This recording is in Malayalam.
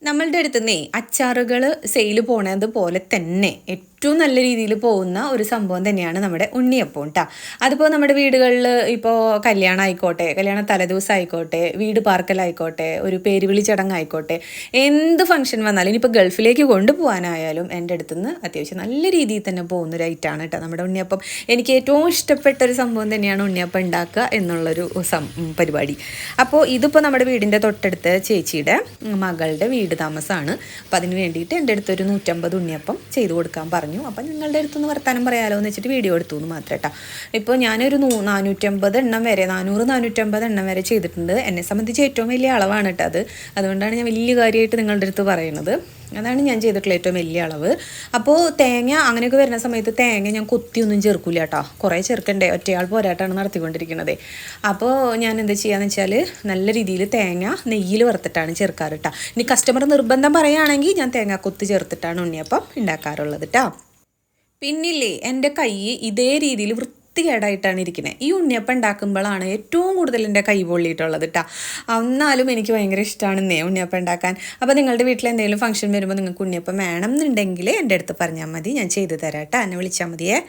നമ്മളുടെ അടുത്ത് നിന്നേ അച്ചാറുകൾ സെയിൽ പോണത് പോലെ തന്നെ ഏറ്റവും നല്ല രീതിയിൽ പോകുന്ന ഒരു സംഭവം തന്നെയാണ് നമ്മുടെ ഉണ്ണിയപ്പം കേട്ടോ. അതിപ്പോൾ നമ്മുടെ വീടുകളിൽ ഇപ്പോൾ കല്യാണം ആയിക്കോട്ടെ, കല്യാണ തലേദിവസം ആയിക്കോട്ടെ, വീട് പാർക്കലായിക്കോട്ടെ, ഒരു പേരുവിളി ചടങ്ങായിക്കോട്ടെ, എന്ത് ഫംഗ്ഷൻ വന്നാലും ഇനിയിപ്പോൾ ഗൾഫിലേക്ക് കൊണ്ടുപോകാനായാലും എൻ്റെ അടുത്തുനിന്ന് അത്യാവശ്യം നല്ല രീതിയിൽ തന്നെ പോകുന്നൊരു ഐറ്റമാണ് കേട്ടോ നമ്മുടെ ഉണ്ണിയപ്പം. എനിക്ക് ഏറ്റവും ഇഷ്ടപ്പെട്ട ഒരു സംഭവം തന്നെയാണ് ഉണ്ണിയപ്പം ഉണ്ടാക്കുക എന്നുള്ളൊരു പരിപാടി. അപ്പോൾ ഇതിപ്പോൾ നമ്മുടെ വീടിൻ്റെ തൊട്ടടുത്ത ചേച്ചിയുടെ മകളുടെ വീട് താമസമാണ്. അപ്പോൾ അതിന് വേണ്ടിയിട്ട് എൻ്റെ അടുത്തൊരു 150 ഉണ്ണിയപ്പം ചെയ്ത് കൊടുക്കാൻ പറഞ്ഞു. അപ്പം നിങ്ങളുടെ അടുത്തൊന്ന് വർത്താനം പറയാലോ എന്ന് വെച്ചിട്ട് വീഡിയോ എടുത്തു എന്ന് മാത്രം കേട്ടോ. ഇപ്പോൾ ഞാനൊരു 450 എണ്ണം വരെ 450 എണ്ണം വരെ ചെയ്തിട്ടുണ്ട്. എന്നെ സംബന്ധിച്ച് ഏറ്റവും വലിയ അളവാണ് കേട്ടോ അത്. അതുകൊണ്ടാണ് ഞാൻ വലിയ കാര്യമായിട്ട് നിങ്ങളുടെ അടുത്ത് പറയുന്നത്. അതാണ് ഞാൻ ചെയ്തിട്ടുള്ള ഏറ്റവും വലിയ അളവ്. അപ്പോൾ തേങ്ങ അങ്ങനെയൊക്കെ വരുന്ന സമയത്ത് തേങ്ങ ഞാൻ കൊത്തിയൊന്നും ചേർക്കില്ല കേട്ടോ. കുറേ ചേർക്കണ്ടേ, ഒറ്റയാൾ പോരാട്ടാണ് നടത്തിക്കൊണ്ടിരിക്കുന്നത്. അപ്പോൾ ഞാൻ എന്താ ചെയ്യുകയെന്ന് വെച്ചാൽ നല്ല രീതിയിൽ തേങ്ങ നെയ്യിൽ വറുത്തിട്ടാണ് ചേർക്കാറ് കേട്ടോ. ഇനി കസ്റ്റമർ നിർബന്ധം പറയുകയാണെങ്കിൽ ഞാൻ തേങ്ങ കൊത്ത് ചേർത്തിട്ടാണ് ഉണ്ണിയപ്പം ഉണ്ടാക്കാറുള്ളത് കേട്ടോ. പിന്നില്ലേ എൻ്റെ കൈ ഇതേ രീതിയിൽ വൃത്തികേടായിട്ടാണ് ഇരിക്കുന്നത്. ഈ ഉണ്ണിയപ്പം ഉണ്ടാക്കുമ്പോഴാണ് ഏറ്റവും കൂടുതൽ എൻ്റെ കൈ പൊള്ളിയിട്ടുള്ളത് കേട്ടോ. എന്നാലും എനിക്ക് ഭയങ്കര ഇഷ്ടമാണ് ഉണ്ണിയപ്പം ഉണ്ടാക്കാൻ. അപ്പോൾ നിങ്ങളുടെ വീട്ടിൽ എന്തെങ്കിലും ഫംഗ്ഷൻ വരുമ്പോൾ നിങ്ങൾക്ക് ഉണ്ണിയപ്പം വേണം എന്നുണ്ടെങ്കിൽ എൻ്റെ അടുത്ത് പറഞ്ഞാൽ മതി, ഞാൻ ചെയ്തു തരാം കേട്ടോ. എന്നെ വിളിച്ചാൽ മതിയേ.